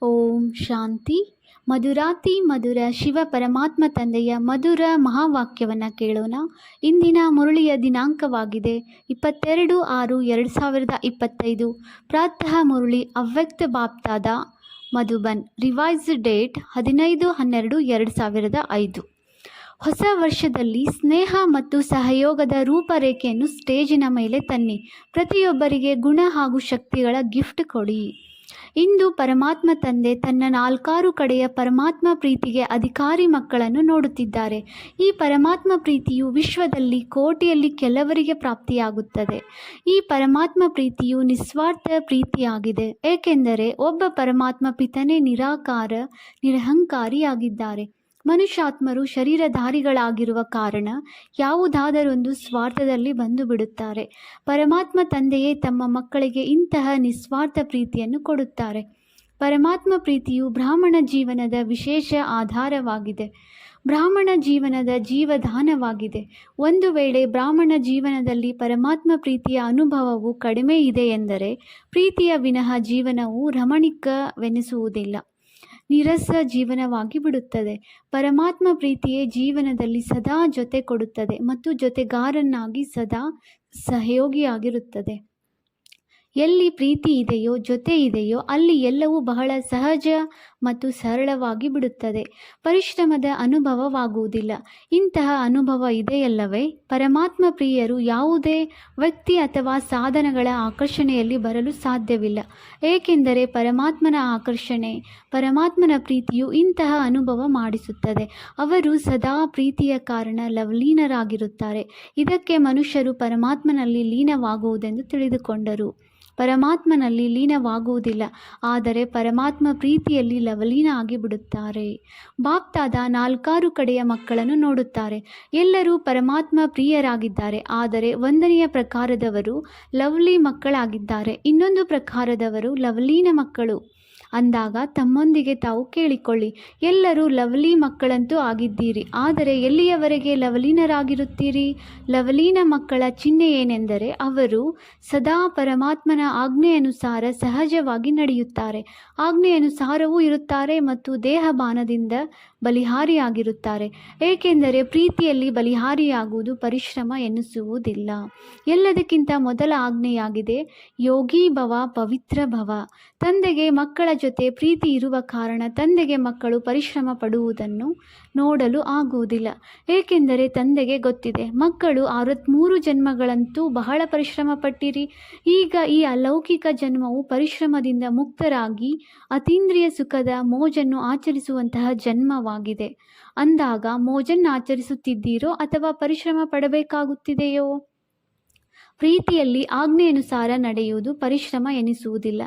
ಓಂ ಶಾಂತಿ. ಮಧುರಾತಿ ಮಧುರ ಶಿವ ಪರಮಾತ್ಮ ತಂದೆಯ ಮಧುರ ಮಹಾವಾಕ್ಯವನ್ನು ಕೇಳೋಣ. ಇಂದಿನ ಮುರಳಿಯ ದಿನಾಂಕವಾಗಿದೆ 22/6/2025. ಪ್ರಾತಃ ಮುರಳಿ ಅವ್ಯಕ್ತ ಬಾಪ್ತಾದ ಮಧುಬನ್. Revised date 15/12/2005. ಹೊಸ ವರ್ಷದಲ್ಲಿ ಸ್ನೇಹ ಮತ್ತು ಸಹಯೋಗದ ರೂಪರೇಖೆಯನ್ನು ಸ್ಟೇಜಿನ ಮೇಲೆ ತನ್ನಿ. ಪ್ರತಿಯೊಬ್ಬರಿಗೆ ಗುಣ ಹಾಗೂ ಶಕ್ತಿಗಳ ಗಿಫ್ಟ್ ಕೊಡಿ. ಇಂದು ಪರಮಾತ್ಮ ತಂದೆ ತನ್ನ 4 ಕಡೆಯ ಪರಮಾತ್ಮ ಪ್ರೀತಿಗೆ ಅಧಿಕಾರಿ ಮಕ್ಕಳನ್ನು ನೋಡುತ್ತಿದ್ದಾರೆ. ಈ ಪರಮಾತ್ಮ ಪ್ರೀತಿಯು ವಿಶ್ವದಲ್ಲಿ ಕೋಟಿಯಲ್ಲಿ ಕೆಲವರಿಗೆ ಪ್ರಾಪ್ತಿಯಾಗುತ್ತದೆ. ಈ ಪರಮಾತ್ಮ ಪ್ರೀತಿಯು ನಿಸ್ವಾರ್ಥ ಪ್ರೀತಿಯಾಗಿದೆ, ಏಕೆಂದರೆ ಒಬ್ಬ ಪರಮಾತ್ಮ ಪಿತನೇ ನಿರಾಕಾರ ನಿರಹಂಕಾರಿಯಾಗಿದ್ದಾರೆ. ಮನುಷ್ಯಾತ್ಮರು ಶರೀರಧಾರಿಗಳಾಗಿರುವ ಕಾರಣ ಯಾವುದಾದರೊಂದು ಸ್ವಾರ್ಥದಲ್ಲಿ ಬಂದು ಬಿಡುತ್ತಾರೆ. ಪರಮಾತ್ಮ ತಂದೆಯೇ ತಮ್ಮ ಮಕ್ಕಳಿಗೆ ಇಂತಹ ನಿಸ್ವಾರ್ಥ ಪ್ರೀತಿಯನ್ನು ಕೊಡುತ್ತಾರೆ. ಪರಮಾತ್ಮ ಪ್ರೀತಿಯು ಬ್ರಾಹ್ಮಣ ಜೀವನದ ವಿಶೇಷ ಆಧಾರವಾಗಿದೆ, ಬ್ರಾಹ್ಮಣ ಜೀವನದ ಜೀವಧಾನವಾಗಿದೆ. ಒಂದು ವೇಳೆ ಬ್ರಾಹ್ಮಣ ಜೀವನದಲ್ಲಿ ಪರಮಾತ್ಮ ಪ್ರೀತಿಯ ಅನುಭವವು ಕಡಿಮೆ ಇದೆ ಎಂದರೆ ಪ್ರೀತಿಯ ವಿನಃ ಜೀವನವು ರಮಣೀಕವೆನಿಸುವುದಿಲ್ಲ, ನಿರಸ ಜೀವನವಾಗಿ ಬಿಡುತ್ತದೆ. ಪರಮಾತ್ಮ ಪ್ರೀತಿಯೇ ಜೀವನದಲ್ಲಿ ಸದಾ ಜೊತೆ ಕೊಡುತ್ತದೆ ಮತ್ತು ಜೊತೆಗಾರನಾಗಿ ಸದಾ ಸಹಯೋಗಿಯಾಗಿರುತ್ತದೆ. ಎಲ್ಲಿ ಪ್ರೀತಿ ಇದೆಯೋ, ಜೊತೆ ಇದೆಯೋ, ಅಲ್ಲಿ ಎಲ್ಲವೂ ಬಹಳ ಸಹಜ ಮತ್ತು ಸರಳವಾಗಿ ಬಿಡುತ್ತದೆ. ಪರಿಶ್ರಮದ ಅನುಭವವಾಗುವುದಿಲ್ಲ. ಇಂತಹ ಅನುಭವ ಇದೆಯಲ್ಲವೇ? ಪರಮಾತ್ಮ ಪ್ರಿಯರು ಯಾವುದೇ ವ್ಯಕ್ತಿ ಅಥವಾ ಸಾಧನಗಳ ಆಕರ್ಷಣೆಯಲ್ಲಿ ಬರಲು ಸಾಧ್ಯವಿಲ್ಲ, ಏಕೆಂದರೆ ಪರಮಾತ್ಮನ ಆಕರ್ಷಣೆ, ಪರಮಾತ್ಮನ ಪ್ರೀತಿಯು ಇಂತಹ ಅನುಭವ ಮಾಡಿಸುತ್ತದೆ. ಅವರು ಸದಾ ಪ್ರೀತಿಯ ಕಾರಣ ಲವಲೀನರಾಗಿರುತ್ತಾರೆ. ಇದಕ್ಕೆ ಮನುಷ್ಯರು ಪರಮಾತ್ಮನಲ್ಲಿ ಲೀನವಾಗುವುದೆಂದು ತಿಳಿದುಕೊಂಡರು. ಪರಮಾತ್ಮನಲ್ಲಿ ಲೀನವಾಗುವುದಿಲ್ಲ, ಆದರೆ ಪರಮಾತ್ಮ ಪ್ರೀತಿಯಲ್ಲಿ ಲವಲೀನ ಆಗಿಬಿಡುತ್ತಾರೆ. ಬಾಪ್ತಾದ 4 ಕಡೆಯ ಮಕ್ಕಳನ್ನು ನೋಡುತ್ತಾರೆ. ಎಲ್ಲರೂ ಪರಮಾತ್ಮ ಪ್ರಿಯರಾಗಿದ್ದಾರೆ, ಆದರೆ ಒಂದನೆಯ ಪ್ರಕಾರದವರು ಲವ್ಲಿ ಮಕ್ಕಳಾಗಿದ್ದಾರೆ, ಇನ್ನೊಂದು ಪ್ರಕಾರದವರು ಲವಲೀನ ಮಕ್ಕಳು. ಅಂದಾಗ ತಮ್ಮೊಂದಿಗೆ ತಾವು ಕೇಳಿಕೊಳ್ಳಿ, ಎಲ್ಲರೂ ಲವ್ಲಿ ಮಕ್ಕಳಂತೂ ಆಗಿದ್ದೀರಿ, ಆದರೆ ಎಲ್ಲಿಯವರೆಗೆ ಲವಲೀನರಾಗಿರುತ್ತೀರಿ? ಲವಲೀನ ಮಕ್ಕಳ ಚಿಹ್ನೆ ಏನೆಂದರೆ ಅವರು ಸದಾ ಪರಮಾತ್ಮನ ಆಜ್ಞೆಯನುಸಾರ ಸಹಜವಾಗಿ ನಡೆಯುತ್ತಾರೆ, ಆಜ್ಞೆಯನುಸಾರವೂ ಇರುತ್ತಾರೆ ಮತ್ತು ದೇಹಬಾನದಿಂದ ಬಲಿಹಾರಿಯಾಗಿರುತ್ತಾರೆ. ಏಕೆಂದರೆ ಪ್ರೀತಿಯಲ್ಲಿ ಬಲಿಹಾರಿಯಾಗುವುದು ಪರಿಶ್ರಮ ಎನ್ನಿಸುವುದಿಲ್ಲ. ಎಲ್ಲದಕ್ಕಿಂತ ಮೊದಲ ಆಜ್ಞೆಯಾಗಿದೆ ಯೋಗಿ ಭವ, ಪವಿತ್ರ ಭವ. ತಂದೆಗೆ ಮಕ್ಕಳ ಜೊತೆ ಪ್ರೀತಿ ಇರುವ ಕಾರಣ ತಂದೆಗೆ ಮಕ್ಕಳು ಪರಿಶ್ರಮ ಪಡುವುದನ್ನು ನೋಡಲು ಆಗುವುದಿಲ್ಲ, ಏಕೆಂದರೆ ತಂದೆಗೆ ಗೊತ್ತಿದೆ ಮಕ್ಕಳು 63 ಜನ್ಮಗಳಂತೂ ಬಹಳ ಪರಿಶ್ರಮ ಪಟ್ಟಿರಿ. ಈಗ ಈ ಅಲೌಕಿಕ ಜನ್ಮವು ಪರಿಶ್ರಮದಿಂದ ಮುಕ್ತರಾಗಿ ಅತೀಂದ್ರಿಯ ಸುಖದ ಮೋಜನ್ನು ಆಚರಿಸುವಂತಹ ಜನ್ಮವಾಗಿದೆ. ಅಂದಾಗ ಮೋಜನ್ನು ಆಚರಿಸುತ್ತಿದ್ದೀರೋ ಅಥವಾ ಪರಿಶ್ರಮ ಪಡಬೇಕಾಗುತ್ತಿದೆಯೋ? ಪ್ರೀತಿಯಲ್ಲಿ ಆಜ್ಞೆಯನುಸಾರ ನಡೆಯುವುದು ಪರಿಶ್ರಮ ಎನಿಸುವುದಿಲ್ಲ.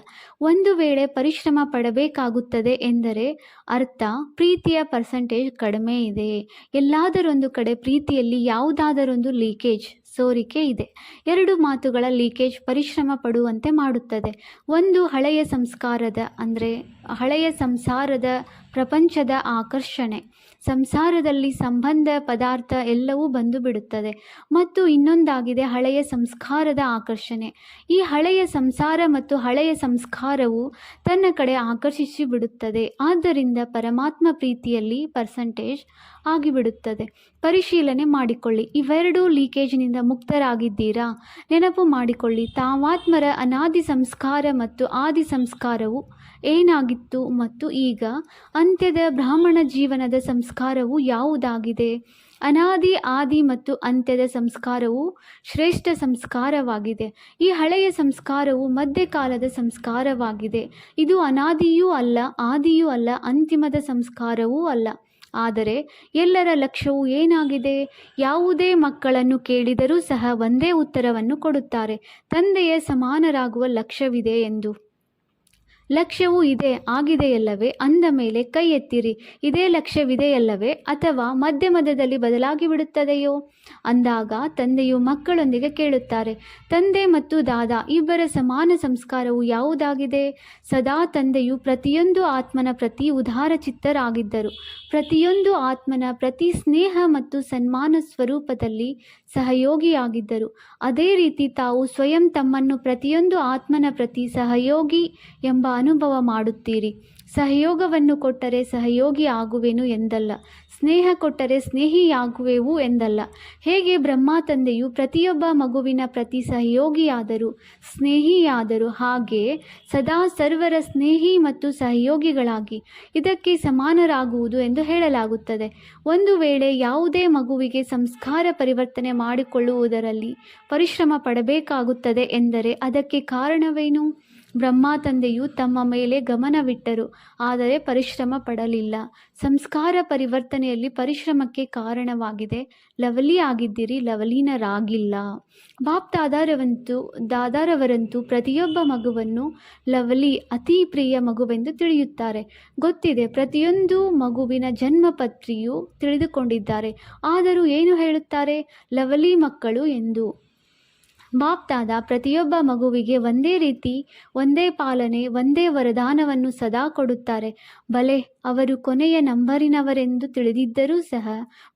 ಒಂದು ವೇಳೆ ಪರಿಶ್ರಮ ಪಡಬೇಕಾಗುತ್ತದೆ ಎಂದರೆ ಅರ್ಥ ಪ್ರೀತಿಯ ಪರ್ಸೆಂಟೇಜ್ ಕಡಿಮೆ ಇದೆ. ಎಲ್ಲಾದರೊಂದು ಕಡೆ ಪ್ರೀತಿಯಲ್ಲಿ ಯಾವುದಾದರೊಂದು ಲೀಕೇಜ್, ಸೋರಿಕೆ ಇದೆ. 2 ಮಾತುಗಳ ಲೀಕೇಜ್ ಪರಿಶ್ರಮ ಪಡುವಂತೆ ಮಾಡುತ್ತದೆ. ಒಂದು ಹಳೆಯ ಸಂಸ್ಕಾರದ ಅಂದರೆ ಹಳೆಯ ಸಂಸಾರದ ಪ್ರಪಂಚದ ಆಕರ್ಷಣೆ, ಸಂಸಾರದಲ್ಲಿ ಸಂಬಂಧ ಪದಾರ್ಥ ಎಲ್ಲವೂ ಬಂದು ಬಿಡುತ್ತದೆ. ಮತ್ತು ಇನ್ನೊಂದಾಗಿದೆ ಹಳೆಯ ಸಂಸ್ಕಾರದ ಆಕರ್ಷಣೆ. ಈ ಹಳೆಯ ಸಂಸಾರ ಮತ್ತು ಹಳೆಯ ಸಂಸ್ಕಾರವು ತನ್ನ ಕಡೆ ಆಕರ್ಷಿಸಿ ಬಿಡುತ್ತದೆ. ಆದ್ದರಿಂದ ಪರಮಾತ್ಮ ಪ್ರೀತಿಯಲ್ಲಿ ಪರ್ಸೆಂಟೇಜ್ ಆಗಿಬಿಡುತ್ತದೆ. ಪರಿಶೀಲನೆ ಮಾಡಿಕೊಳ್ಳಿ, ಇವೆರಡೂ ಲೀಕೇಜ್ನಿಂದ ಮುಕ್ತರಾಗಿದ್ದೀರಾ? ನೆನಪು ಮಾಡಿಕೊಳ್ಳಿ, ತಾವಾತ್ಮರ ಅನಾದಿ ಸಂಸ್ಕಾರ ಮತ್ತು ಆದಿ ಸಂಸ್ಕಾರವು ಏನಾಗಿತ್ತು ಮತ್ತು ಈಗ ಅಂತ್ಯದ ಬ್ರಾಹ್ಮಣ ಜೀವನದ ಸಂಸ್ಕಾರವು ಯಾವುದಾಗಿದೆ? ಅನಾದಿ, ಆದಿ ಮತ್ತು ಅಂತ್ಯದ ಸಂಸ್ಕಾರವು ಶ್ರೇಷ್ಠ ಸಂಸ್ಕಾರವಾಗಿದೆ. ಈ ಹಳೆಯ ಸಂಸ್ಕಾರವು ಮಧ್ಯಕಾಲದ ಸಂಸ್ಕಾರವಾಗಿದೆ. ಇದು ಅನಾದಿಯೂ ಅಲ್ಲ, ಆದಿಯೂ ಅಲ್ಲ, ಅಂತಿಮದ ಸಂಸ್ಕಾರವೂ ಅಲ್ಲ. ಆದರೆ ಎಲ್ಲರ ಲಕ್ಷ್ಯವು ಏನಾಗಿದೆ? ಯಾವುದೇ ಮಕ್ಕಳನ್ನು ಕೇಳಿದರೂ ಸಹ ಒಂದೇ ಉತ್ತರವನ್ನು ಕೊಡುತ್ತಾರೆ, ತಂದೆಯ ಸಮಾನರಾಗುವ ಲಕ್ಷ್ಯವಿದೆ ಎಂದು. ಲಕ್ಷ್ಯವೂ ಇದೆ ಆಗಿದೆಯಲ್ಲವೇ? ಅಂದ ಮೇಲೆ ಕೈ ಎತ್ತಿರಿ. ಇದೇ ಲಕ್ಷ್ಯವಿದೆಯಲ್ಲವೇ? ಅಥವಾ ಮಧ್ಯದಲ್ಲಿ ಬದಲಾಗಿ ಬಿಡುತ್ತದೆಯೋ? ಅಂದಾಗ ತಂದೆಯು ಮಕ್ಕಳೊಂದಿಗೆ ಕೇಳುತ್ತಾರೆ, ತಂದೆ ಮತ್ತು ದಾದಾ ಇಬ್ಬರ ಸಮಾನ ಸಂಸ್ಕಾರವು ಯಾವುದಾಗಿದೆ? ಸದಾ ತಂದೆಯು ಪ್ರತಿಯೊಂದು ಆತ್ಮನ ಪ್ರತಿ ಉದಾರ ಚಿತ್ತರಾಗಿದ್ದರು, ಪ್ರತಿಯೊಂದು ಆತ್ಮನ ಪ್ರತಿ ಸ್ನೇಹ ಮತ್ತು ಸನ್ಮಾನ ಸ್ವರೂಪದಲ್ಲಿ ಸಹಯೋಗಿಯಾಗಿದ್ದರು. ಅದೇ ರೀತಿ ತಾವು ಸ್ವಯಂ ತಮ್ಮನ್ನು ಪ್ರತಿಯೊಂದು ಆತ್ಮನ ಪ್ರತಿ ಸಹಯೋಗಿ ಎಂಬ ಅನುಭವ ಮಾಡುತ್ತೀರಿ. ಸಹಯೋಗವನ್ನು ಕೊಟ್ಟರೆ ಸಹಯೋಗಿ ಆಗುವೆನು ಎಂದಲ್ಲ, ಸ್ನೇಹ ಕೊಟ್ಟರೆ ಸ್ನೇಹಿಯಾಗುವೆವು ಎಂದಲ್ಲ. ಹೇಗೆ ಬ್ರಹ್ಮ ತಂದೆಯು ಪ್ರತಿಯೊಬ್ಬ ಮಗುವಿನ ಪ್ರತಿ ಸಹಯೋಗಿಯಾದರು, ಸ್ನೇಹಿಯಾದರು, ಹಾಗೆ ಸದಾ ಸರ್ವರ ಸ್ನೇಹಿ ಮತ್ತು ಸಹಯೋಗಿಗಳಾಗಿ ಇದಕ್ಕೆ ಸಮಾನರಾಗುವುದು ಎಂದು ಹೇಳಲಾಗುತ್ತದೆ. ಒಂದು ವೇಳೆ ಯಾವುದೇ ಮಗುವಿಗೆ ಸಂಸ್ಕಾರ ಪರಿವರ್ತನೆ ಮಾಡಿಕೊಳ್ಳುವುದರಲ್ಲಿ ಪರಿಶ್ರಮ ಪಡಬೇಕಾಗುತ್ತದೆ ಎಂದರೆ ಅದಕ್ಕೆ ಕಾರಣವೇನು? ಬ್ರಹ್ಮ ತಂದೆಯು ತಮ್ಮ ಮೇಲೆ ಗಮನವಿಟ್ಟರು, ಆದರೆ ಪರಿಶ್ರಮ ಪಡಲಿಲ್ಲ. ಸಂಸ್ಕಾರ ಪರಿವರ್ತನೆಯಲ್ಲಿ ಪರಿಶ್ರಮಕ್ಕೆ ಕಾರಣವಾಗಿದೆ. ಲವಲಿ ಆಗಿದ್ದಿರಿ, ಲವಲೀನರಾಗಿಲ್ಲ. ಬಾಪ್ ದಾದಾರವರಂತೂ ಪ್ರತಿಯೊಬ್ಬ ಮಗುವನ್ನು ಲವಲಿ, ಅತಿ ಪ್ರಿಯ ಮಗುವೆಂದು ತಿಳಿಯುತ್ತಾರೆ. ಗೊತ್ತಿದೆ, ಪ್ರತಿಯೊಂದು ಮಗುವಿನ ಜನ್ಮಪತ್ರಿಯೂ ತಿಳಿದುಕೊಂಡಿದ್ದಾರೆ. ಆದರೂ ಏನು ಹೇಳುತ್ತಾರೆ? ಲವಲಿ ಮಕ್ಕಳು ಎಂದು. ಬಾಪ್ ದಾದಾ ಪ್ರತಿಯೊಬ್ಬ ಮಗುವಿಗೆ ಒಂದೇ ರೀತಿ, ಒಂದೇ ಪಾಲನೆ, ಒಂದೇ ವರದಾನವನ್ನು ಸದಾ ಕೊಡುತ್ತಾರೆ. ಭಲೆ ಅವರು ಕೊನೆಯ ನಂಬರಿನವರೆಂದು ತಿಳಿದಿದ್ದರೂ ಸಹ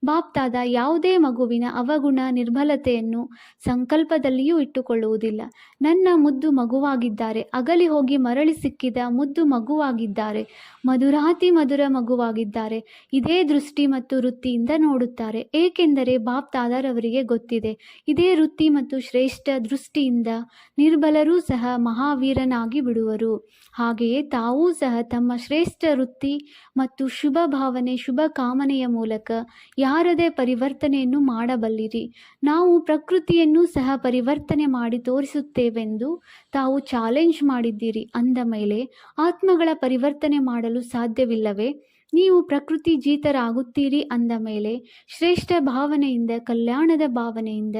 ಬಾಪ್ ದಾದಾ ಯಾವುದೇ ಮಗುವಿನ ಅವಗುಣ, ನಿರ್ಬಲತೆಯನ್ನು ಸಂಕಲ್ಪದಲ್ಲಿಯೂ ಇಟ್ಟುಕೊಳ್ಳುವುದಿಲ್ಲ. ನನ್ನ ಮುದ್ದು ಮಗುವಾಗಿದ್ದಾರೆ, ಅಗಲಿ ಹೋಗಿ ಮರಳಿ ಸಿಕ್ಕಿದ ಮುದ್ದು ಮಗುವಾಗಿದ್ದಾರೆ, ಮಧುರಾತಿ ಮಧುರ ಮಗುವಾಗಿದ್ದಾರೆ. ಇದೇ ದೃಷ್ಟಿ ಮತ್ತು ವೃತ್ತಿಯಿಂದ ನೋಡುತ್ತಾರೆ, ಏಕೆಂದರೆ ಬಾಪ್ ದಾದಾರವರಿಗೆ ಗೊತ್ತಿದೆ, ಇದೇ ವೃತ್ತಿ ಮತ್ತು ಶ್ರೇಷ್ಠ ದೃಷ್ಟಿಯಿಂದ ನಿರ್ಬಲರೂ ಸಹ ಮಹಾವೀರನಾಗಿ ಬಿಡುವರು. ಹಾಗೆಯೇ ತಾವೂ ಸಹ ತಮ್ಮ ಶ್ರೇಷ್ಠ ವೃತ್ತಿ ಮತ್ತು ಶುಭ ಭಾವನೆ, ಶುಭ ಕಾಮನೆಯ ಮೂಲಕ ಯಾರದೇ ಪರಿವರ್ತನೆಯನ್ನು ಮಾಡಬಲ್ಲಿರಿ. ನಾವು ಪ್ರಕೃತಿಯನ್ನು ಸಹ ಪರಿವರ್ತನೆ ಮಾಡಿ ತೋರಿಸುತ್ತೇವೆಂದು ತಾವು ಚಾಲೆಂಜ್ ಮಾಡಿದ್ದೀರಿ. ಅಂದ ಮೇಲೆ ಆತ್ಮಗಳ ಪರಿವರ್ತನೆ ಮಾಡಲು ಸಾಧ್ಯವಿಲ್ಲವೇ? ನೀವು ಪ್ರಕೃತಿ ಜೀತರಾಗುತ್ತೀರಿ ಅಂದ ಮೇಲೆ ಶ್ರೇಷ್ಠ ಭಾವನೆಯಿಂದ, ಕಲ್ಯಾಣದ ಭಾವನೆಯಿಂದ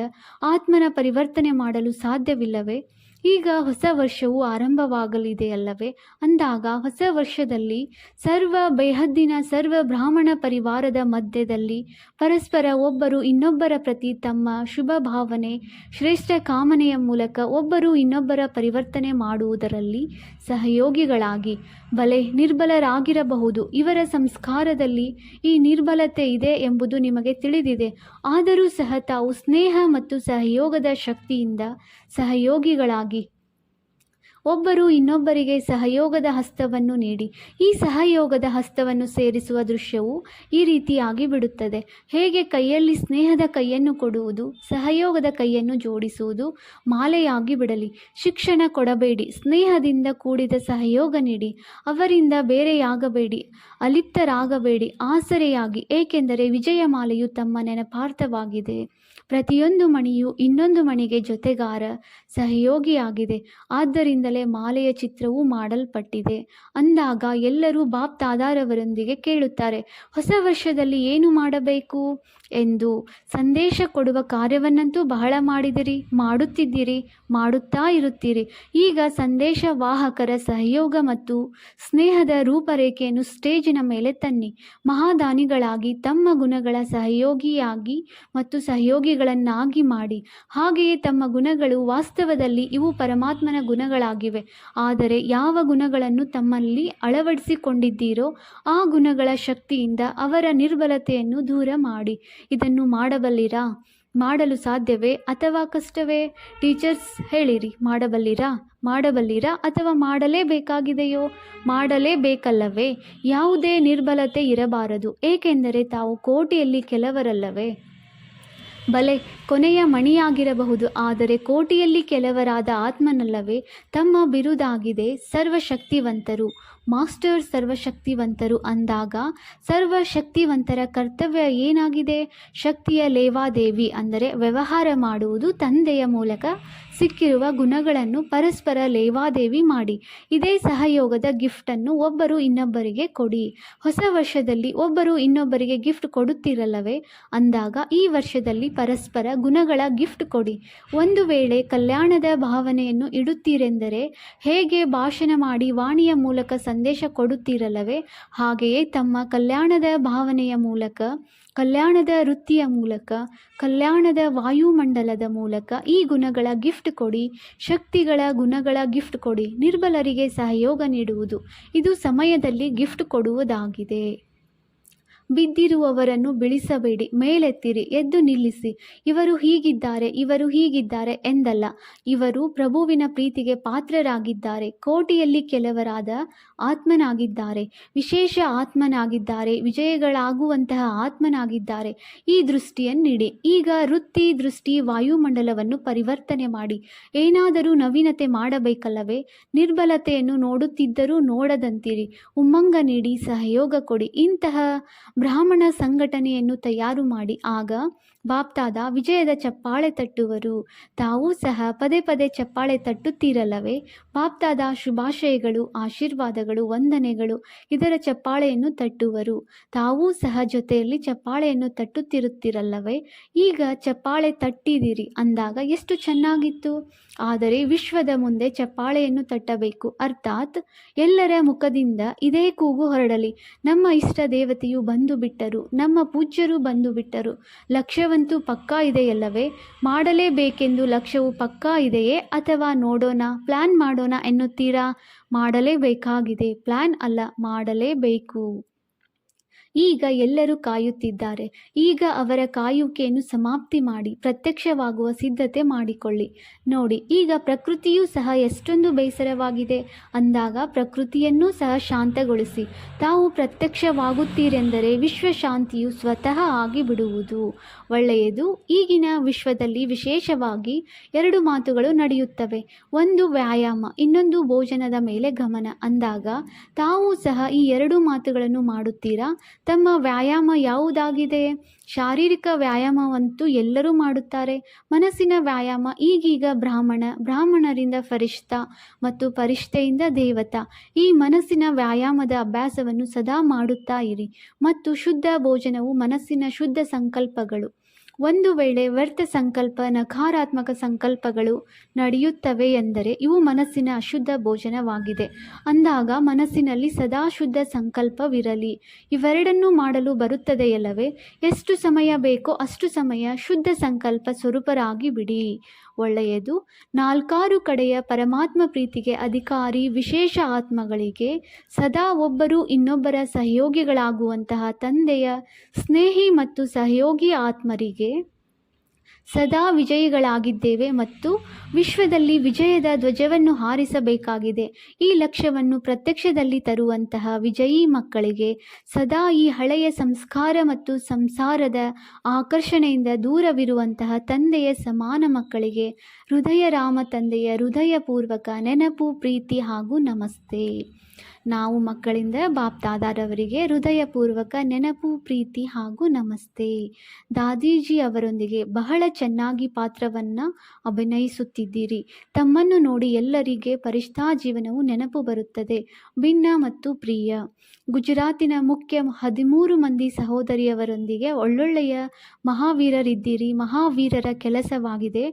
ಆತ್ಮನ ಪರಿವರ್ತನೆ ಮಾಡಲು ಸಾಧ್ಯವಿಲ್ಲವೇ? ಈಗ ಹೊಸ ವರ್ಷವು ಆರಂಭವಾಗಲಿದೆಯಲ್ಲವೇ? ಅಂದಾಗ ಹೊಸ ವರ್ಷದಲ್ಲಿ ಸರ್ವ ಬೇಹದ್ದಿನ ಸರ್ವ ಬ್ರಾಹ್ಮಣ ಪರಿವಾರದ ಮಧ್ಯದಲ್ಲಿ ಪರಸ್ಪರ ಒಬ್ಬರು ಇನ್ನೊಬ್ಬರ ಪ್ರತಿ ತಮ್ಮ ಶುಭ ಭಾವನೆ, ಶ್ರೇಷ್ಠ ಕಾಮನೆಯ ಮೂಲಕ ಒಬ್ಬರು ಇನ್ನೊಬ್ಬರ ಪರಿವರ್ತನೆ ಮಾಡುವುದರಲ್ಲಿ ಸಹಯೋಗಿಗಳಾಗಿ. ಭಲೆ ನಿರ್ಬಲರಾಗಿರಬಹುದು, ಇವರ ಸಂಸ್ಕಾರದಲ್ಲಿ ಈ ನಿರ್ಬಲತೆ ಇದೆ ಎಂಬುದು ನಿಮಗೆ ತಿಳಿದಿದೆ. ಆದರೂ ಸಹ ತಾವು ಸ್ನೇಹ ಮತ್ತು ಸಹಯೋಗದ ಶಕ್ತಿಯಿಂದ ಸಹಯೋಗಿಗಳಾಗಿ ಒಬ್ಬರು ಇನ್ನೊಬ್ಬರಿಗೆ ಸಹಯೋಗದ ಹಸ್ತವನ್ನು ನೀಡಿ ಈ ಸಹಯೋಗದ ಹಸ್ತವನ್ನು ಸೇರಿಸುವ ದೃಶ್ಯವು ಈ ರೀತಿಯಾಗಿ ಬಿಡುತ್ತದೆ. ಹೇಗೆ ಕೈಯಲ್ಲಿ ಸ್ನೇಹದ ಕೈಯನ್ನು ಕೊಡುವುದು, ಸಹಯೋಗದ ಕೈಯನ್ನು ಜೋಡಿಸುವುದು ಮಾಲೆಯಾಗಿ ಬಿಡಲಿ. ಶಿಕ್ಷಣ ಕೊಡಬೇಡಿ, ಸ್ನೇಹದಿಂದ ಕೂಡಿದ ಸಹಯೋಗ ನೀಡಿ. ಅವರಿಂದ ಬೇರೆಯಾಗಬೇಡಿ, ಅಲಿಪ್ತರಾಗಬೇಡಿ, ಆಸರೆಯಾಗಿ. ಏಕೆಂದರೆ ವಿಜಯಮಾಲೆಯು ತಮ್ಮ ನೆನಪಾರ್ಥವಾಗಿದೆ. ಪ್ರತಿಯೊಂದು ಮಣಿಯು ಇನ್ನೊಂದು ಮಣಿಗೆ ಜೊತೆಗಾರ, ಸಹಯೋಗಿಯಾಗಿದೆ. ಆದ್ದರಿಂದಲೇ ಮಾಲೆಯ ಚಿತ್ರವೂ ಮಾಡಲ್ಪಟ್ಟಿದೆ. ಅಂದಾಗ ಎಲ್ಲರೂ ಬಾಪ್ ದಾದಾರವರೊಂದಿಗೆ ಕೇಳುತ್ತಾರೆ, ಹೊಸ ವರ್ಷದಲ್ಲಿ ಏನು ಮಾಡಬೇಕು ಎಂದು. ಸಂದೇಶ ಕೊಡುವ ಕಾರ್ಯವನ್ನಂತೂ ಬಹಳ ಮಾಡಿದಿರಿ, ಮಾಡುತ್ತಿದ್ದೀರಿ, ಮಾಡುತ್ತಾ ಇರುತ್ತೀರಿ. ಈಗ ಸಂದೇಶ ವಾಹಕರ ಸಹಯೋಗ ಮತ್ತು ಸ್ನೇಹದ ರೂಪರೇಖೆಯನ್ನು ಸ್ಟೇಜಿನ ಮೇಲೆ ತನ್ನಿ. ಮಹಾದಾನಿಗಳಾಗಿ ತಮ್ಮ ಗುಣಗಳ ಸಹಯೋಗಿಯಾಗಿ ಮತ್ತು ಸಹಯೋಗಿಗಳನ್ನಾಗಿ ಮಾಡಿ. ಹಾಗೆಯೇ ತಮ್ಮ ಗುಣಗಳು ವಾಸ್ತವದಲ್ಲಿ ಇವು ಪರಮಾತ್ಮನ ಗುಣಗಳಾಗಿವೆ. ಆದರೆ ಯಾವ ಗುಣಗಳನ್ನು ತಮ್ಮಲ್ಲಿ ಅಳವಡಿಸಿಕೊಂಡಿದ್ದೀರೋ ಆ ಗುಣಗಳ ಶಕ್ತಿಯಿಂದ ಅವರ ನಿರ್ಬಲತೆಯನ್ನು ದೂರ ಮಾಡಿ. ಇದನ್ನು ಮಾಡಬಲ್ಲಿರಾ? ಮಾಡಲು ಸಾಧ್ಯವೇ ಅಥವಾ ಕಷ್ಟವೇ? ಟೀಚರ್ಸ್ ಹೇಳಿರಿ, ಮಾಡಬಲ್ಲಿರಾ ಅಥವಾ ಮಾಡಲೇಬೇಕಾಗಿದೆಯೋ? ಮಾಡಲೇಬೇಕಲ್ಲವೇ? ಯಾವುದೇ ನಿರ್ಬಲತೆ ಇರಬಾರದು, ಏಕೆಂದರೆ ತಾವು ಕೋಟಿಯಲ್ಲಿ ಕೆಲವರಲ್ಲವೇ? ಬಲೆ ಕೊನೆಯ ಮಣಿಯಾಗಿರಬಹುದು, ಆದರೆ ಕೋಟಿಯಲ್ಲಿ ಕೆಲವರಾದ ಆತ್ಮನಲ್ಲವೇ? ತಮ್ಮ ಬಿರುದಾಗಿದೆ ಸರ್ವಶಕ್ತಿವಂತರು, ಮಾಸ್ಟರ್ ಸರ್ವಶಕ್ತಿವಂತರು. ಅಂದಾಗ ಸರ್ವಶಕ್ತಿವಂತರ ಕರ್ತವ್ಯ ಏನಾಗಿದೆ? ಶಕ್ತಿಯ ಲೇವಾದೇವಿ, ಅಂದರೆ ವ್ಯವಹಾರ ಮಾಡುವುದು. ತಂದೆಯ ಮೂಲಕ ಸಿಕ್ಕಿರುವ ಗುಣಗಳನ್ನು ಪರಸ್ಪರ ಲೇವಾದೇವಿ ಮಾಡಿ. ಇದೇ ಸಹಯೋಗದ ಗಿಫ್ಟನ್ನು ಒಬ್ಬರು ಇನ್ನೊಬ್ಬರಿಗೆ ಕೊಡಿ. ಹೊಸ ವರ್ಷದಲ್ಲಿ ಒಬ್ಬರು ಇನ್ನೊಬ್ಬರಿಗೆ ಗಿಫ್ಟ್ ಕೊಡುತ್ತಿರಲ್ಲವೇ? ಅಂದಾಗ ಈ ವರ್ಷದಲ್ಲಿ ಪರಸ್ಪರ ಗುಣಗಳ ಗಿಫ್ಟ್ ಕೊಡಿ. ಒಂದು ವೇಳೆ ಕಲ್ಯಾಣದ ಭಾವನೆಯನ್ನು ಇಡುತ್ತೀರೆಂದರೆ ಹೇಗೆ ಭಾಷಣ ಮಾಡಿ ವಾಣಿಯ ಮೂಲಕ ಸಂದೇಶ ಕೊಡುತ್ತೀರಲ್ಲವೇ? ಹಾಗೆಯೇ ತಮ್ಮ ಕಲ್ಯಾಣದ ಭಾವನೆಯ ಮೂಲಕ, ಕಲ್ಯಾಣದ ವೃತ್ತಿಯ ಮೂಲಕ, ಕಲ್ಯಾಣದ ವಾಯುಮಂಡಲದ ಮೂಲಕ ಈ ಗುಣಗಳ ಗಿಫ್ಟ್ ಕೊಡಿ. ಶಕ್ತಿಗಳ ಗುಣಗಳ ಗಿಫ್ಟ್ ಕೊಡಿ. ನಿರ್ಬಲರಿಗೆ ಸಹಯೋಗ ನೀಡುವುದು ಇದು ಸಮಯದಲ್ಲಿ ಗಿಫ್ಟ್ ಕೊಡುವುದಾಗಿದೆ. ಬಿದ್ದಿರುವವರನ್ನು ಬೀಳಿಸಬೇಡಿ, ಮೇಲೆತ್ತಿರಿ, ಎದ್ದು ನಿಲ್ಲಿಸಿ. ಇವರು ಹೀಗಿದ್ದಾರೆ ಎಂದಲ್ಲ. ಇವರು ಪ್ರಭುವಿನ ಪ್ರೀತಿಗೆ ಪಾತ್ರರಾಗಿದ್ದಾರೆ. ಕೋಟಿಯಲ್ಲಿ ಕೆಲವರಾದ ಆತ್ಮನಾಗಿದ್ದಾರೆ, ವಿಶೇಷ ಆತ್ಮನಾಗಿದ್ದಾರೆ, ವಿಜಯಗಳಾಗುವಂತಹ ಆತ್ಮನಾಗಿದ್ದಾರೆ. ಈ ದೃಷ್ಟಿಯನ್ನಿಡಿ. ಈಗ ವೃತ್ತಿ ದೃಷ್ಟಿ ವಾಯುಮಂಡಲವನ್ನು ಪರಿವರ್ತನೆ ಮಾಡಿ. ಏನಾದರೂ ನವೀನತೆ ಮಾಡಬೇಕಲ್ಲವೇ? ನಿರ್ಬಲತೆಯನ್ನು ನೋಡುತ್ತಿದ್ದರೂ ನೋಡದಂತಿರಿ. ಉಮ್ಮಂಗ ನೀಡಿ, ಸಹಯೋಗ ಕೊಡಿ. ಇಂತಹ ಬ್ರಾಹ್ಮಣ ಸಂಘಟನೆಯನ್ನು ತಯಾರು ಮಾಡಿ. ಆಗ ಬಾಪ್ತಾದ ವಿಜಯದ ಚಪ್ಪಾಳೆ ತಟ್ಟುವರು. ತಾವೂ ಸಹ ಪದೇ ಪದೇ ಚಪ್ಪಾಳೆ ತಟ್ಟುತ್ತೀರಲ್ಲವೇ? ಬಾಪ್ತಾದ ಶುಭಾಶಯಗಳು, ಆಶೀರ್ವಾದಗಳು, ವಂದನೆಗಳು. ಇದರ ಚಪ್ಪಾಳೆಯನ್ನು ತಟ್ಟುವರು. ತಾವೂ ಸಹ ಜೊತೆಯಲ್ಲಿ ಚಪ್ಪಾಳೆಯನ್ನು ತಟ್ಟುತ್ತಿರುತ್ತೀರಲ್ಲವೇ? ಈಗ ಚಪ್ಪಾಳೆ ತಟ್ಟಿದಿರಿ ಅಂದಾಗ ಎಷ್ಟು ಚೆನ್ನಾಗಿತ್ತು. ಆದರೆ ವಿಶ್ವದ ಮುಂದೆ ಚಪ್ಪಾಳೆಯನ್ನು ತಟ್ಟಬೇಕು. ಅರ್ಥಾತ್ ಎಲ್ಲರ ಮುಖದಿಂದ ಇದೇ ಕೂಗು ಹೊರಡಲಿ: ನಮ್ಮ ಇಷ್ಟ ದೇವತೆಯು ಬಂದು ಬಿಟ್ಟರು, ನಮ್ಮ ಪೂಜ್ಯರು ಬಂದು ಬಿಟ್ಟರು. ಲಕ್ಷ್ಯವಂತೂ ಪಕ್ಕಾ ಇದೆಯಲ್ಲವೇ? ಮಾಡಲೇಬೇಕೆಂದು ಲಕ್ಷ್ಯವು ಪಕ್ಕಾ ಇದೆಯೇ? ಅಥವಾ ನೋಡೋಣ, ಪ್ಲ್ಯಾನ್ ಮಾಡೋಣ ಎನ್ನುತ್ತೀರಾ? ಮಾಡಲೇಬೇಕಾಗಿದೆ. ಪ್ಲ್ಯಾನ್ ಅಲ್ಲ, ಮಾಡಲೇಬೇಕು. ಈಗ ಎಲ್ಲರೂ ಕಾಯುತ್ತಿದ್ದಾರೆ. ಈಗ ಅವರ ಕಾಯುವಿಕೆಯನ್ನು ಸಮಾಪ್ತಿ ಮಾಡಿ ಪ್ರತ್ಯಕ್ಷವಾಗುವ ಸಿದ್ಧತೆ ಮಾಡಿಕೊಳ್ಳಿ. ನೋಡಿ, ಈಗ ಪ್ರಕೃತಿಯೂ ಸಹ ಎಷ್ಟೊಂದು ಬೇಸರವಾಗಿದೆ ಅಂದಾಗ ಪ್ರಕೃತಿಯನ್ನೂ ಸಹ ಶಾಂತಗೊಳಿಸಿ. ತಾವು ಪ್ರತ್ಯಕ್ಷವಾಗುತ್ತೀರೆಂದರೆ ವಿಶ್ವಶಾಂತಿಯು ಸ್ವತಃ ಆಗಿಬಿಡುವುದು. ಒಳ್ಳೆಯದು. ಈಗಿನ ವಿಶ್ವದಲ್ಲಿ ವಿಶೇಷವಾಗಿ 2 ಮಾತುಗಳು ನಡೆಯುತ್ತವೆ. ಒಂದು ವ್ಯಾಯಾಮ, ಇನ್ನೊಂದು ಭೋಜನದ ಮೇಲೆ ಗಮನ ಅಂದಾಗ ತಾವು ಸಹ ಈ 2 ಮಾತುಗಳನ್ನು ಮಾಡುತ್ತೀರಾ? ತಮ್ಮ ವ್ಯಾಯಾಮ ಯಾವುದಾಗಿದೆ? ಶಾರೀರಿಕ ವ್ಯಾಯಾಮವಂತೂ ಎಲ್ಲರೂ ಮಾಡುತ್ತಾರೆ. ಮನಸ್ಸಿನ ವ್ಯಾಯಾಮ ಈಗೀಗ ಬ್ರಾಹ್ಮಣರಿಂದ ಫರಿಷ್ಠ ಮತ್ತು ಫರಿಷ್ಠೆಯಿಂದ ದೇವತಾ. ಈ ಮನಸ್ಸಿನ ವ್ಯಾಯಾಮದ ಅಭ್ಯಾಸವನ್ನು ಸದಾ ಮಾಡುತ್ತಾ ಇರಿ. ಮತ್ತು ಶುದ್ಧ ಭೋಜನವು ಮನಸ್ಸಿನ ಶುದ್ಧ ಸಂಕಲ್ಪಗಳು. ಒಂದು ವೇಳೆ ವ್ಯರ್ಥ ಸಂಕಲ್ಪ, ನಕಾರಾತ್ಮಕ ಸಂಕಲ್ಪಗಳು ನಡೆಯುತ್ತವೆ ಎಂದರೆ ಇವು ಮನಸ್ಸಿನ ಅಶುದ್ಧ ಭೋಜನವಾಗಿದೆ. ಅಂದಾಗ ಮನಸ್ಸಿನಲ್ಲಿ ಸದಾ ಶುದ್ಧ ಸಂಕಲ್ಪವಿರಲಿ. ಇವೆರಡನ್ನೂ ಮಾಡಲು ಬರುತ್ತದೆಯಲ್ಲವೇ? ಎಷ್ಟು ಸಮಯ ಬೇಕೋ ಅಷ್ಟು ಸಮಯ ಶುದ್ಧ ಸಂಕಲ್ಪ ಸ್ವರೂಪರಾಗಿ ಬಿಡಿ. ಒಳ್ಳೆಯದು. 4 ಕಡೆಯ ಪರಮಾತ್ಮ ಪ್ರೀತಿಗೆ ಅಧಿಕಾರಿ ವಿಶೇಷ ಆತ್ಮಗಳಿಗೆ ಸದಾ ಒಬ್ಬರು ಇನ್ನೊಬ್ಬರ ಸಹಯೋಗಿಗಳಾಗುವಂತಹ ತಂದೆಯ ಸ್ನೇಹಿ ಮತ್ತು ಸಹಯೋಗಿ ಆತ್ಮರಿಗೆ ಸದಾ ವಿಜಯಿಗಳಾಗಿದ್ದೇವೆ ಮತ್ತು ವಿಶ್ವದಲ್ಲಿ ವಿಜಯದ ಧ್ವಜವನ್ನು ಹಾರಿಸಬೇಕಾಗಿದೆ. ಈ ಲಕ್ಷ್ಯವನ್ನು ಪ್ರತ್ಯಕ್ಷದಲ್ಲಿ ತರುವಂತಹ ವಿಜಯೀ ಮಕ್ಕಳಿಗೆ ಸದಾ ಈ ಹಳೆಯ ಸಂಸ್ಕಾರ ಮತ್ತು ಸಂಸಾರದ ಆಕರ್ಷಣೆಯಿಂದ ದೂರವಿರುವಂತಹ ತಂದೆಯ ಸಮಾನ ಮಕ್ಕಳಿಗೆ ಹೃದಯ ರಾಮ ತಂದೆಯ ಹೃದಯಪೂರ್ವಕ ನೆನಪು, ಪ್ರೀತಿ ಹಾಗೂ ನಮಸ್ತೆ. ನಾವು ಮಕ್ಕಳಿಂದ ಬಾಪ್ದಾದಾರವರಿಗೆ ಹೃದಯಪೂರ್ವಕ ನೆನಪು, ಪ್ರೀತಿ ಹಾಗೂ ನಮಸ್ತೆ. ದಾದೀಜಿ ಅವರೊಂದಿಗೆ ಬಹಳ ಚೆನ್ನಾಗಿ ಪಾತ್ರವನ್ನು ಅಭಿನಯಿಸುತ್ತಿದ್ದೀರಿ. ತಮ್ಮನ್ನು ನೋಡಿ ಎಲ್ಲರಿಗೆ ಫರಿಷ್ಠಾ ಜೀವನವು ನೆನಪು ಬರುತ್ತದೆ. ಭಿನ್ನ ಮತ್ತು ಪ್ರಿಯ. ಗುಜರಾತಿನ ಮುಖ್ಯ 13 ಮಂದಿ ಸಹೋದರಿಯವರೊಂದಿಗೆ ಒಳ್ಳೊಳ್ಳೆಯ ಮಹಾವೀರರಿದ್ದೀರಿ. ಮಹಾವೀರರ ಕೆಲಸವಾಗಿದೆ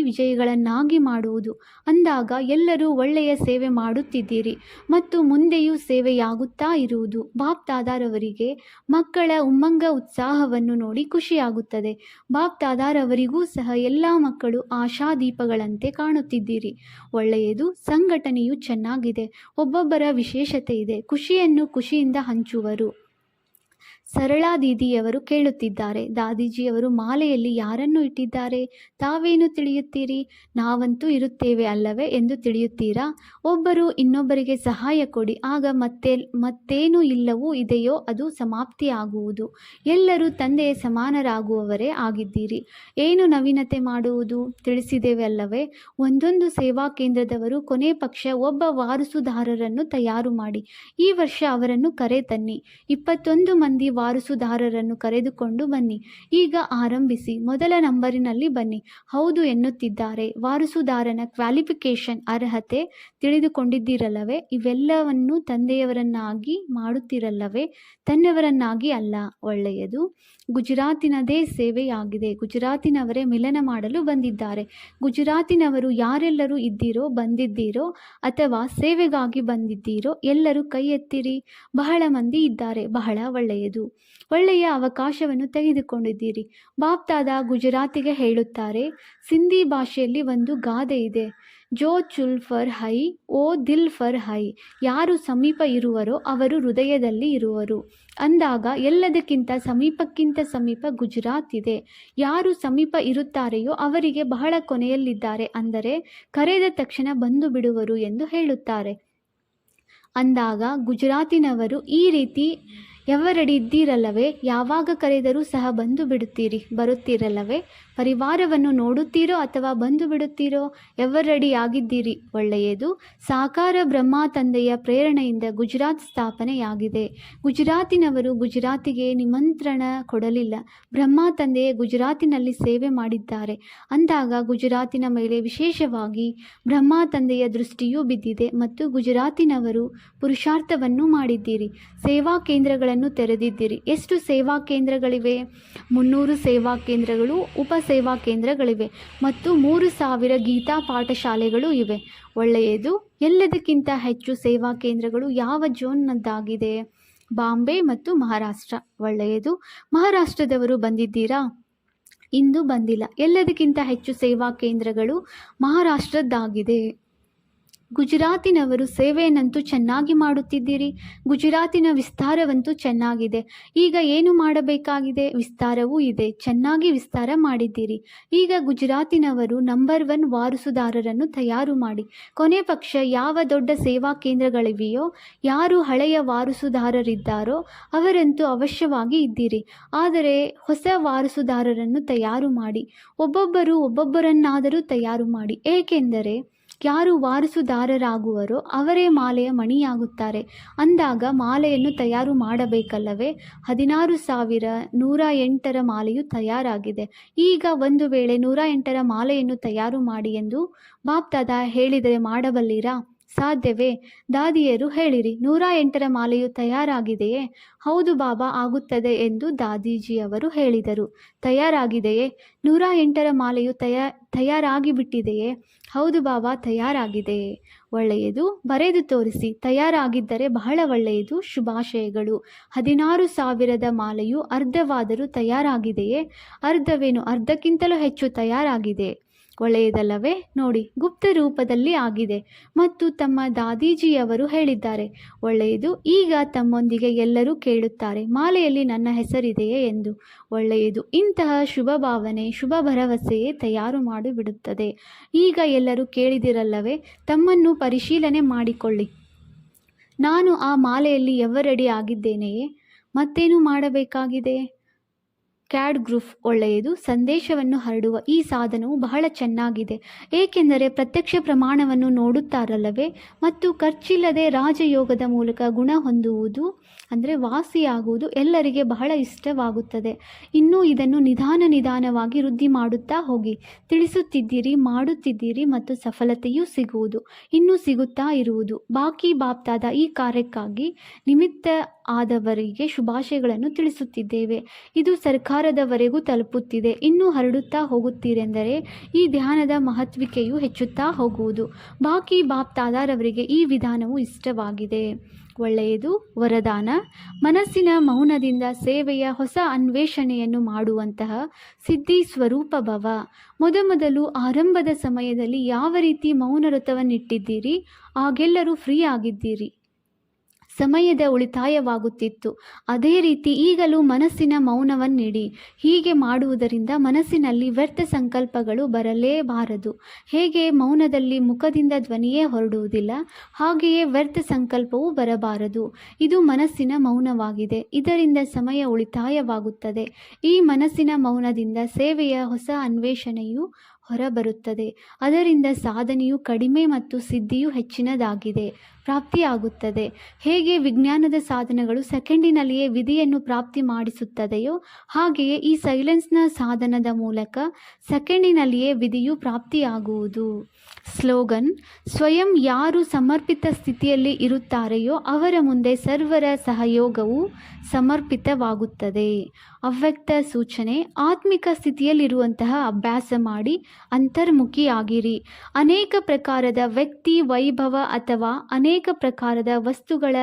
ವಿಜಯಗಳನ್ನಾಗಿ ಮಾಡುವುದು. ಅಂದಾಗ ಎಲ್ಲರೂ ಒಳ್ಳೆಯ ಸೇವೆ ಮಾಡುತ್ತಿದ್ದೀರಿ ಮತ್ತು ಮುಂದೆಯೂ ಸೇವೆಯಾಗುತ್ತಾ ಇರುವುದು. ಬಾಪ್ದಾದಾರವರಿಗೆ ಮಕ್ಕಳ ಉಮ್ಮಂಗ ಉತ್ಸಾಹವನ್ನು ನೋಡಿ ಖುಷಿಯಾಗುತ್ತದೆ. ಬಾಪ್ದಾದಾರವರಿಗೂ ಸಹ ಎಲ್ಲ ಮಕ್ಕಳು ಆಶಾದೀಪಗಳಂತೆ ಕಾಣುತ್ತಿದ್ದೀರಿ. ಒಳ್ಳೆಯದು. ಸಂಘಟನೆಯು ಚೆನ್ನಾಗಿದೆ. ಒಬ್ಬೊಬ್ಬರ ವಿಶೇಷತೆ ಇದೆ. ಖುಷಿಯನ್ನು ಖುಷಿಯಿಂದ ಹಂಚುವರು. ಸರಳಾ ದೀದಿಯವರು ಕೇಳುತ್ತಿದ್ದಾರೆ. ದಾದೀಜಿಯವರು ಮಾಲೆಯಲ್ಲಿ ಯಾರನ್ನು ಇಟ್ಟಿದ್ದಾರೆ? ತಾವೇನು ತಿಳಿಯುತ್ತೀರಿ? ನಾವಂತೂ ಇರುತ್ತೇವೆ ಅಲ್ಲವೇ ಎಂದು ತಿಳಿಯುತ್ತೀರಾ? ಒಬ್ಬರು ಇನ್ನೊಬ್ಬರಿಗೆ ಸಹಾಯ ಕೊಡಿ. ಆಗ ಮತ್ತೇನು ಇಲ್ಲವೂ ಇದೆಯೋ ಅದು ಸಮಾಪ್ತಿಯಾಗುವುದು. ಎಲ್ಲರೂ ತಂದೆಯ ಸಮಾನರಾಗುವವರೇ ಆಗಿದ್ದೀರಿ. ಏನು ನವೀನತೆ ಮಾಡುವುದು? ತಿಳಿಸಿದ್ದೇವೆ ಅಲ್ಲವೇ? ಒಂದೊಂದು ಸೇವಾ ಕೇಂದ್ರದವರು ಕೊನೆ ಪಕ್ಷ ಒಬ್ಬ ವಾರಸುದಾರರನ್ನು ತಯಾರು ಮಾಡಿ. ಈ ವರ್ಷ ಅವರನ್ನು ಕರೆ ತನ್ನಿ. 21 ಮಂದಿ ವಾರಸುದಾರರನ್ನು ಕರೆದುಕೊಂಡು ಬನ್ನಿ. ಈಗ ಆರಂಭಿಸಿ. ಮೊದಲ ನಂಬರಿನಲ್ಲಿ ಬನ್ನಿ. ಹೌದು ಎನ್ನುತ್ತಿದ್ದಾರೆ. ವಾರಸುದಾರನ ಕ್ವಾಲಿಫಿಕೇಶನ್, ಅರ್ಹತೆ ತಿಳಿದುಕೊಂಡಿದ್ದೀರಲ್ಲವೇ? ಇವೆಲ್ಲವನ್ನು ತಂದೆಯವರನ್ನಾಗಿ ಮಾಡುತ್ತಿರಲ್ಲವೇ? ತನ್ನವರನ್ನಾಗಿ ಅಲ್ಲ. ಒಳ್ಳೆಯದು. ಗುಜರಾತಿನದೇ ಸೇವೆಯಾಗಿದೆ. ಗುಜರಾತಿನವರೇ ಮಿಲನ ಮಾಡಲು ಬಂದಿದ್ದಾರೆ. ಗುಜರಾತಿನವರು ಯಾರೆಲ್ಲರೂ ಬಂದಿದ್ದೀರೋ ಅಥವಾ ಸೇವೆಗಾಗಿ ಬಂದಿದ್ದೀರೋ ಎಲ್ಲರೂ ಕೈ ಎತ್ತಿರಿ. ಬಹಳ ಮಂದಿ ಇದ್ದಾರೆ. ಬಹಳ ಒಳ್ಳೆಯದು. ಒಳ್ಳೆಯ ಅವಕಾಶವನ್ನು ತೆಗೆದುಕೊಂಡಿದ್ದೀರಿ. ಬಾಪ್ದಾದ ಗುಜರಾತಿಗೆ ಹೇಳುತ್ತಾರೆ. ಸಿಂಧಿ ಭಾಷೆಯಲ್ಲಿ ಒಂದು ಗಾದೆ ಇದೆ. ಜೋ ಚುಲ್ ಫರ್ ಹೈ ಓ ದಿಲ್ ಫರ್ ಹೈ. ಯಾರು ಸಮೀಪ ಇರುವರೋ ಅವರು ಹೃದಯದಲ್ಲಿ ಇರುವರು ಅಂದಾಗ ಎಲ್ಲದಕ್ಕಿಂತ ಸಮೀಪಕ್ಕಿಂತ ಸಮೀಪ ಗುಜರಾತ್ ಇದೆ. ಯಾರು ಸಮೀಪ ಇರುತ್ತಾರೆಯೋ ಅವರಿಗೆ ಬಹಳ ಕೊನೆಯಲ್ಲಿದ್ದಾರೆ, ಅಂದರೆ ಕರೆದ ತಕ್ಷಣ ಬಂದು ಬಿಡುವರು ಎಂದು ಹೇಳುತ್ತಾರೆ. ಅಂದಾಗ ಗುಜರಾತಿನವರು ಈ ರೀತಿ ಎವರಡಿದ್ದೀರಲ್ಲವೇ, ಯಾವಾಗ ಕರೆದರೂ ಸಹ ಬಂದು ಬರುತ್ತೀರಲ್ಲವೇ, ಪರಿವಾರವನ್ನು ನೋಡುತ್ತೀರೋ ಅಥವಾ ಬಂದು ಬಿಡುತ್ತೀರೋ, ಎವರಡಿ ಆಗಿದ್ದೀರಿ, ಒಳ್ಳೆಯದು. ಸಾಕಾರ ಬ್ರಹ್ಮ ತಂದೆಯ ಪ್ರೇರಣೆಯಿಂದ ಗುಜರಾತ್ ಸ್ಥಾಪನೆಯಾಗಿದೆ. ಗುಜರಾತಿನವರು ಗುಜರಾತಿಗೆ ನಿಮಂತ್ರಣ ಕೊಡಲಿಲ್ಲ, ಬ್ರಹ್ಮ ತಂದೆಯೇ ಗುಜರಾತಿನಲ್ಲಿ ಸೇವೆ ಮಾಡಿದ್ದಾರೆ. ಅಂದಾಗ ಗುಜರಾತಿನ ಮೇಲೆ ವಿಶೇಷವಾಗಿ ಬ್ರಹ್ಮ ತಂದೆಯ ದೃಷ್ಟಿಯೂ ಬಿದ್ದಿದೆ ಮತ್ತು ಗುಜರಾತಿನವರು ಪುರುಷಾರ್ಥವನ್ನು ಮಾಡಿದ್ದೀರಿ. ಸೇವಾ ಕೇಂದ್ರಗಳನ್ನು ತೆರೆದಿದ್ದೀರಿ. ಎಷ್ಟು ಸೇವಾ ಕೇಂದ್ರಗಳಿವೆ? 300 ಸೇವಾ ಕೇಂದ್ರಗಳು, ಉಪ ಸೇವಾ ಕೇಂದ್ರಗಳಿವೆ ಮತ್ತು 3000 ಗೀತಾ ಪಾಠಶಾಲೆಗಳು ಇವೆ. ಒಳ್ಳೆಯದು. ಎಲ್ಲದಕ್ಕಿಂತ ಹೆಚ್ಚು ಸೇವಾ ಕೇಂದ್ರಗಳು ಯಾವ ಝೋನ್ನದ್ದಾಗಿದೆ? ಬಾಂಬೆ ಮತ್ತು ಮಹಾರಾಷ್ಟ್ರ. ಒಳ್ಳೆಯದು. ಮಹಾರಾಷ್ಟ್ರದವರು ಬಂದಿದ್ದೀರಾ? ಇಂದು ಬಂದಿಲ್ಲ. ಎಲ್ಲದಕ್ಕಿಂತ ಹೆಚ್ಚು ಸೇವಾ ಕೇಂದ್ರಗಳು ಮಹಾರಾಷ್ಟ್ರದ್ದಾಗಿದೆ. ಗುಜರಾತಿನವರು ಸೇವೆಯನ್ನಂತೂ ಚೆನ್ನಾಗಿ ಮಾಡುತ್ತಿದ್ದೀರಿ. ಗುಜರಾತಿನ ವಿಸ್ತಾರವಂತೂ ಚೆನ್ನಾಗಿದೆ. ಈಗ ಏನು ಮಾಡಬೇಕಾಗಿದೆ? ವಿಸ್ತಾರವೂ ಇದೆ, ಚೆನ್ನಾಗಿ ವಿಸ್ತಾರ ಮಾಡಿದ್ದೀರಿ. ಈಗ ಗುಜರಾತಿನವರು ನಂಬರ್ 1 ವಾರಸುದಾರರನ್ನು ತಯಾರು ಮಾಡಿ. ಕೊನೆ ಪಕ್ಷ ಯಾವ ದೊಡ್ಡ ಸೇವಾ ಕೇಂದ್ರಗಳಿವೆಯೋ, ಯಾರು ಹಳೆಯ ವಾರಸುದಾರರಿದ್ದಾರೋ ಅವರಂತೂ ಅವಶ್ಯವಾಗಿ ಇದ್ದೀರಿ. ಆದರೆ ಹೊಸ ವಾರಸುದಾರರನ್ನು ತಯಾರು ಮಾಡಿ. ಒಬ್ಬೊಬ್ಬರನ್ನಾದರೂ ತಯಾರು ಮಾಡಿ. ಏಕೆಂದರೆ ಯಾರು ವಾರಸುದಾರರಾಗುವರೋ ಅವರೇ ಮಾಲೆಯ ಮಣಿಯಾಗುತ್ತಾರೆ. ಅಂದಾಗ ಮಾಲೆಯನ್ನು ತಯಾರು ಮಾಡಬೇಕಲ್ಲವೇ? 16,108ರ ಮಾಲೆಯು ತಯಾರಾಗಿದೆ. ಈಗ ಒಂದು ವೇಳೆ 108ರ ಮಾಲೆಯನ್ನು ತಯಾರು ಮಾಡಿ ಎಂದು ಬಾಪ್ದಾದ ಹೇಳಿದರೆ ಮಾಡಬಲ್ಲಿರಾ? ಸಾಧ್ಯವೇ? ದಾದಿಯರು ಹೇಳಿರಿ. 108ರ ಮಾಲೆಯು ತಯಾರಾಗಿದೆಯೇ? ಹೌದು ಬಾಬಾ, ಆಗುತ್ತದೆ ಎಂದು ದಾದೀಜಿಯವರು ಹೇಳಿದರು. ತಯಾರಾಗಿದೆಯೇ? 108ರ ಮಾಲೆಯು ತಯಾರಾಗಿಬಿಟ್ಟಿದೆಯೇ? ಹೌದು ಬಾಬಾ, ತಯಾರಾಗಿದೆ. ಒಳ್ಳೆಯದು. ಬರೆದು ತೋರಿಸಿ. ತಯಾರಾಗಿದ್ದರೆ ಬಹಳ ಒಳ್ಳೆಯದು. ಶುಭಾಶಯಗಳು. 16,000ದ ಮಾಲೆಯು ಅರ್ಧವಾದರೂ ತಯಾರಾಗಿದೆಯೇ? ಅರ್ಧವೇನು, ಅರ್ಧಕ್ಕಿಂತಲೂ ಹೆಚ್ಚು ತಯಾರಾಗಿದೆ. ಒಳ್ಳೆಯದಲ್ಲವೇ? ನೋಡಿ, ಗುಪ್ತ ರೂಪದಲ್ಲಿ ಆಗಿದೆ ಮತ್ತು ತಮ್ಮ ದಾದೀಜಿಯವರು ಹೇಳಿದ್ದಾರೆ. ಒಳ್ಳೆಯದು. ಈಗ ತಮ್ಮೊಂದಿಗೆ ಎಲ್ಲರೂ ಕೇಳುತ್ತಾರೆ, ಮಾಲೆಯಲ್ಲಿ ನನ್ನ ಹೆಸರಿದೆಯೇ ಎಂದು. ಒಳ್ಳೆಯದು. ಇಂತಹ ಶುಭ ಭಾವನೆ, ಶುಭ ಭರವಸೆಯೇ ತಯಾರು ಮಾಡಿಬಿಡುತ್ತದೆ. ಈಗ ಎಲ್ಲರೂ ಕೇಳಿದಿರಲ್ಲವೇ? ತಮ್ಮನ್ನು ಪರಿಶೀಲನೆ ಮಾಡಿಕೊಳ್ಳಿ. ನಾನು ಆ ಮಾಲೆಯಲ್ಲಿ ಎವರಡಿ ಆಗಿದ್ದೇನೆಯೇ? ಮತ್ತೇನು ಮಾಡಬೇಕಾಗಿದೆ? CAD group. ಒಳ್ಳೆಯದು. ಸಂದೇಶವನ್ನು ಹರಡುವ ಈ ಸಾಧನವು ಬಹಳ ಚೆನ್ನಾಗಿದೆ, ಏಕೆಂದರೆ ಪ್ರತ್ಯಕ್ಷ ಪ್ರಮಾಣವನ್ನು ನೋಡುತ್ತಾರಲ್ಲವೇ ಮತ್ತು ಖರ್ಚಿಲ್ಲದೆ ರಾಜಯೋಗದ ಮೂಲಕ ಗುಣ ಹೊಂದುವುದು, ಅಂದರೆ ವಾಸಿಯಾಗುವುದು ಎಲ್ಲರಿಗೆ ಬಹಳ ಇಷ್ಟವಾಗುತ್ತದೆ. ಇನ್ನೂ ಇದನ್ನು ನಿಧಾನವಾಗಿ ವೃದ್ಧಿ ಮಾಡುತ್ತಾ ಹೋಗಿ. ತಿಳಿಸುತ್ತಿದ್ದೀರಿ, ಮಾಡುತ್ತಿದ್ದೀರಿ ಮತ್ತು ಸಫಲತೆಯೂ ಸಿಗುವುದು, ಇನ್ನೂ ಸಿಗುತ್ತಾ ಇರುವುದು. ಬಾಕಿ ಬಾಪ್ತಾದ ಈ ಕಾರ್ಯಕ್ಕಾಗಿ ನಿಮಿತ್ತ ಆದವರಿಗೆ ಶುಭಾಶಯಗಳನ್ನು ತಿಳಿಸುತ್ತಿದ್ದೇವೆ. ಇದು ಸರ್ಕಾರದವರೆಗೂ ತಲುಪುತ್ತಿದೆ. ಇನ್ನೂ ಹರಡುತ್ತಾ ಹೋಗುತ್ತೀರೆಂದರೆ ಈ ಧ್ಯಾನದ ಮಹತ್ವಿಕೆಯು ಹೆಚ್ಚುತ್ತಾ ಹೋಗುವುದು. ಬಾಕಿ ಬಾಪ್ತಾದರವರಿಗೆ ಈ ವಿಧಾನವು ಇಷ್ಟವಾಗಿದೆ. ಒಳ್ಳೆಯದು. ವರದಾನ: ಮನಸ್ಸಿನ ಮೌನದಿಂದ ಸೇವೆಯ ಹೊಸ ಅನ್ವೇಷಣೆಯನ್ನು ಮಾಡುವಂತಹ ಸಿದ್ಧಿ ಸ್ವರೂಪ ಭವ. ಮೊದಮೊದಲು ಆರಂಭದ ಸಮಯದಲ್ಲಿ ಯಾವ ರೀತಿ ಮೌನ ವ್ರತವನ್ನಿಟ್ಟಿದ್ದೀರಿ, ಆಗೆಲ್ಲರೂ ಫ್ರೀ ಆಗಿದ್ದೀರಿ, ಸಮಯದ ಉಳಿತಾಯವಾಗುತ್ತಿತ್ತು. ಅದೇ ರೀತಿ ಈಗಲೂ ಮನಸ್ಸಿನ ಮೌನವನ್ನಿಡಿ. ಹೀಗೆ ಮಾಡುವುದರಿಂದ ಮನಸ್ಸಿನಲ್ಲಿ ವ್ಯರ್ಥ ಸಂಕಲ್ಪಗಳು ಬರಲೇಬಾರದು. ಹೇಗೆ ಮೌನದಲ್ಲಿ ಮುಖದಿಂದ ಧ್ವನಿಯೇ ಹೊರಡುವುದಿಲ್ಲ, ಹಾಗೆಯೇ ವ್ಯರ್ಥ ಸಂಕಲ್ಪವೂ ಬರಬಾರದು. ಇದು ಮನಸ್ಸಿನ ಮೌನವಾಗಿದೆ. ಇದರಿಂದ ಸಮಯ ಉಳಿತಾಯವಾಗುತ್ತದೆ. ಈ ಮನಸ್ಸಿನ ಮೌನದಿಂದ ಸೇವೆಯ ಹೊಸ ಅನ್ವೇಷಣೆಯು ಹೊರಬರುತ್ತದೆ. ಅದರಿಂದ ಸಾಧನೆಯು ಕಡಿಮೆ ಮತ್ತು ಸಿದ್ಧಿಯು ಹೆಚ್ಚಿನದಾಗಿದೆ ಪ್ರಾಪ್ತಿಯಾಗುತ್ತದೆ. ಹೇಗೆ ವಿಜ್ಞಾನದ ಸಾಧನಗಳು ಸೆಕೆಂಡಿನಲ್ಲಿಯೇ ವಿಧಿಯನ್ನು ಪ್ರಾಪ್ತಿ ಮಾಡಿಸುತ್ತದೆಯೋ, ಹಾಗೆಯೇ ಈ ಸೈಲೆನ್ಸ್ನ ಸಾಧನದ ಮೂಲಕ ಸೆಕೆಂಡಿನಲ್ಲಿಯೇ ವಿಧಿಯು ಪ್ರಾಪ್ತಿಯಾಗುವುದು. ಸ್ಲೋಗನ್: ಸ್ವಯಂ ಯಾರು ಸಮರ್ಪಿತ ಸ್ಥಿತಿಯಲ್ಲಿ ಇರುತ್ತಾರೆಯೋ ಅವರ ಮುಂದೆ ಸರ್ವರ ಸಹಯೋಗವು ಸಮರ್ಪಿತವಾಗುತ್ತದೆ. ಅವ್ಯಕ್ತ ಸೂಚನೆ: ಆತ್ಮಿಕ ಸ್ಥಿತಿಯಲ್ಲಿರುವಂತಹ ಅಭ್ಯಾಸ ಮಾಡಿ ಅಂತರ್ಮುಖಿಯಾಗಿರಿ. ಅನೇಕ ಪ್ರಕಾರದ ವ್ಯಕ್ತಿ ವೈಭವ ಅಥವಾ ಅನೇಕ ಅನೇಕ ಪ್ರಕಾರದ ವಸ್ತುಗಳ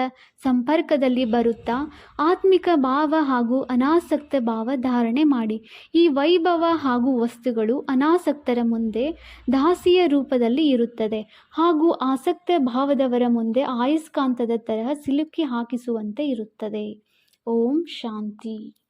ಸಂಪರ್ಕದಲ್ಲಿ ಬರುತ್ತಾ ಆತ್ಮಿಕ ಭಾವ ಹಾಗೂ ಅನಾಸಕ್ತ ಭಾವ ಧಾರಣೆ ಮಾಡಿ. ಈ ವೈಭವ ಹಾಗೂ ವಸ್ತುಗಳು ಅನಾಸಕ್ತರ ಮುಂದೆ ದಾಸಿಯ ರೂಪದಲ್ಲಿ ಇರುತ್ತದೆ ಹಾಗೂ ಆಸಕ್ತ ಭಾವದವರ ಮುಂದೆ ಆಯಸ್ಕಾಂತದ ತರಹ ಸಿಲುಕಿ ಹಾಕಿಸುವಂತೆ ಇರುತ್ತದೆ. ಓಂ ಶಾಂತಿ.